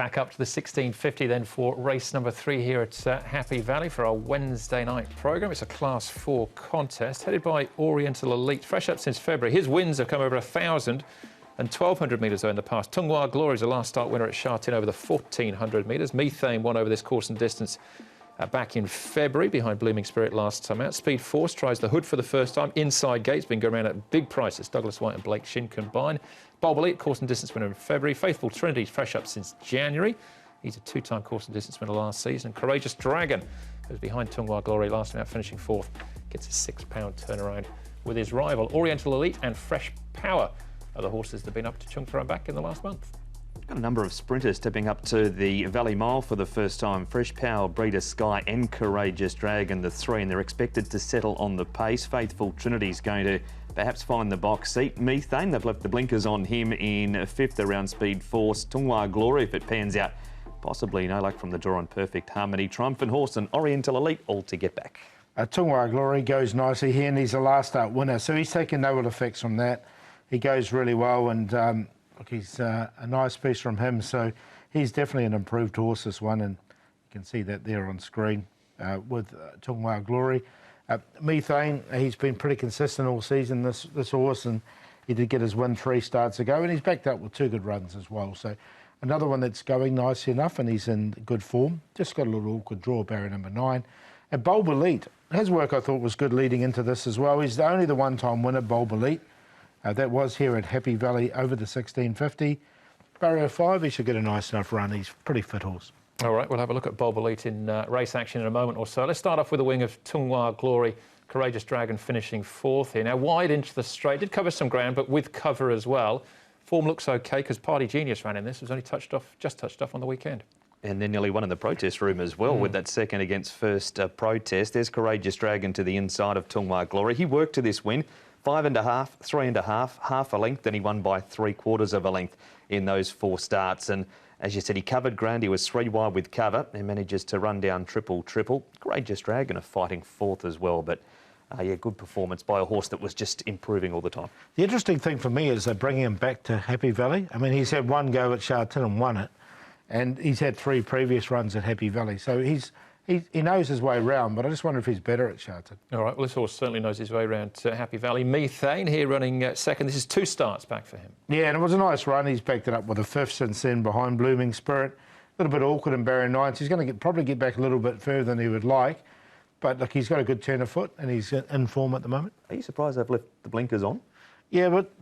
Back up to the 1650 then for race number 3 here at Happy Valley for our Wednesday night programme. It's a Class 4 contest headed by Oriental Elite, fresh up since February. His wins have come over 1,000 and 1,200 metres in the past. Tunghwa Glory is the last start winner at Sha Tin over the 1,400 metres. Methane won over this course and distance back in February behind Blooming Spirit last time out. Speed Force tries the hood for the first time. Inside Gates been going around at big prices. Douglas White and Blake Shin combined. Bulb Elite, course and distance winner in February. Faithful Trinity's fresh up since January. He's a 2-time course and distance winner last season. Courageous Dragon, who's behind Tunghwa Glory last time out, finishing 4th, gets a £6 turnaround with his rival. Oriental Elite and Fresh Power are the horses that have been up to Chung Throw and back in the last month. Got a number of sprinters stepping up to the Valley Mile for the first time. Fresh Power, Breeder Sky and Courageous Dragon, the three, and they're expected to settle on the pace. Faithful Trinity's going to perhaps find the box seat. Methane, they've left the blinkers on him in 5th around Speed Force. Tunghwa Glory, if it pans out, possibly no luck from the draw on Perfect Harmony. Triumphant Horse and Oriental Elite all to get back. Tunghwa Glory goes nicely here and he's a last start winner, so he's taken no ill effects from that. He goes really well and look, he's a nice piece from him, so he's definitely an improved horse, this one, and you can see that there on screen with Tunghwa Glory. Methane, he's been pretty consistent all season, this horse, and he did get his win 3 starts ago, and he's backed up with 2 good runs as well. So another one that's going nicely enough, and he's in good form. Just got a little awkward draw, barrier number 9. And Bulb Elite, his work I thought was good leading into this as well. He's only the one-time winner, Bulb Elite. That was here at Happy Valley over the 1650. Barrier 5, he should get a nice enough run. He's a pretty fit horse. All right, we'll have a look at Bulb Elite in race action in a moment or so. Let's start off with the wing of Tunghwa Glory. Courageous Dragon finishing 4th here. Now, wide into the straight. Did cover some ground, but with cover as well. Form looks OK because Party Genius ran in this. It was only just touched off on the weekend. And then nearly won in the protest room as well with that second against first protest. There's Courageous Dragon to the inside of Tunghwa Glory. He worked to this win. 5.5, 3.5, half a length, then he won by 3/4 of a length in those 4 starts. And as you said, he covered ground. He was 3 wide with cover and manages to run down triple. Courageous Dragon are fighting 4th as well, but yeah, good performance by a horse that was just improving all the time. The interesting thing for me is they're bringing him back to Happy Valley. I mean, he's had 1 go at Sha Tin and won it, and he's had 3 previous runs at Happy Valley. So he knows his way around, but I just wonder if he's better at Sha Tin. All right, well, this horse certainly knows his way around to Happy Valley. Methane here running second. This is 2 starts back for him. Yeah, and it was a nice run. He's backed it up with a 5th since then behind Blooming Spirit. A little bit awkward in barrier 9. So he's going to probably get back a little bit further than he would like. But look, he's got a good turn of foot and he's in form at the moment. Are you surprised they've left the blinkers on? Yeah, but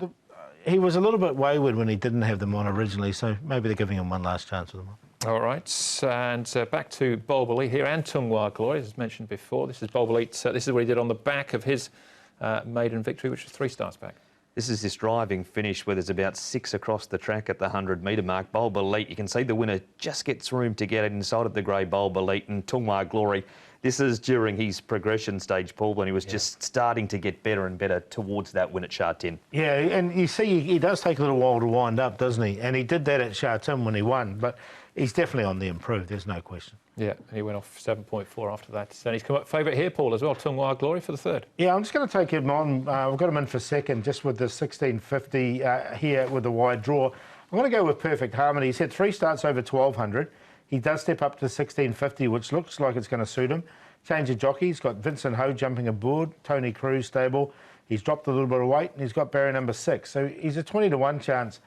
he was a little bit wayward when he didn't have them on originally, so maybe they're giving him one last chance with them on. All right, and back to Bulb Elite here and Tunghwa Glory, as mentioned before. This is Bulb Elite. This is what he did on the back of his maiden victory, which was 3 starts back. This is this driving finish where there's about 6 across the track at the 100-metre mark. Bulb Elite, you can see the winner just gets room to get it inside of the grey Bulb Elite, and Tunghwa Glory. This is during his progression stage, Paul, when he was just starting to get better and better towards that win at Sha Tin. Yeah, and you see he does take a little while to wind up, doesn't he? And he did that at Sha Tin when he won, but he's definitely on the improve, there's no question. Yeah, he went off 7.4 after that. And he's come up favourite here, Paul, as well, Tunghwa Glory for the 3rd. Yeah, I'm just going to take him on. We've got him in for 2nd, just with the 1650 here with the wide draw. I'm going to go with Perfect Harmony. He's had 3 starts over 1,200. He does step up to 1650, which looks like it's going to suit him. Change of jockey. He's got Vincent Ho jumping aboard, Tony Cruz stable. He's dropped a little bit of weight and he's got barrier number 6. So he's a 20-to-1 chance.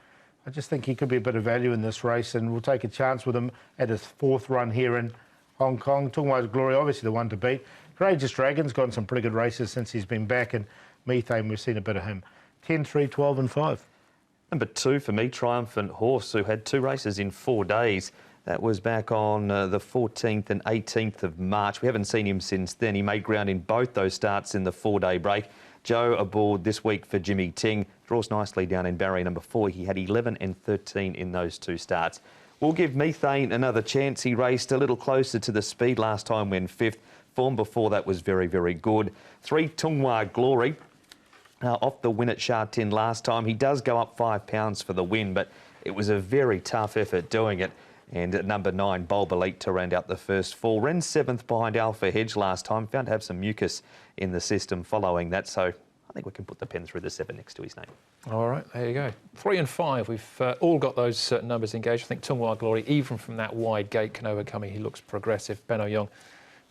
I just think he could be a bit of value in this race, and we'll take a chance with him at his 4th run here in Hong Kong. Tunghwa Glory, obviously the one to beat. Courageous Dragon's gotten some pretty good races since he's been back, and Methane, we've seen a bit of him. 10, 3, 12 and 5. Number 2 for me, Triumphant Horse, who had 2 races in 4 days. That was back on the 14th and 18th of March. We haven't seen him since then. He made ground in both those starts in the 4-day break. Joe aboard this week for Jimmy Ting. Draws nicely down in barrier number 4. He had 11 and 13 in those 2 starts. We'll give Methane another chance. He raced a little closer to the speed last time when 5th. Form before that was very, very good. 3, Tunghwa Glory. Off the win at Sha Tin last time. He does go up £5 for the win, but it was a very tough effort doing it. And at number 9, Bulb Elite to round out the first 4. Ran 7th behind Alpha Hedge last time. Found to have some mucus in the system following that. So I think we can put the pen through the 7 next to his name. All right, there you go. 3 and 5, we've all got those numbers engaged. I think Tungwa Glory, even from that wide gate, can overcome it. He looks progressive. Ben O'Young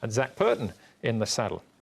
and Zach Purton in the saddle.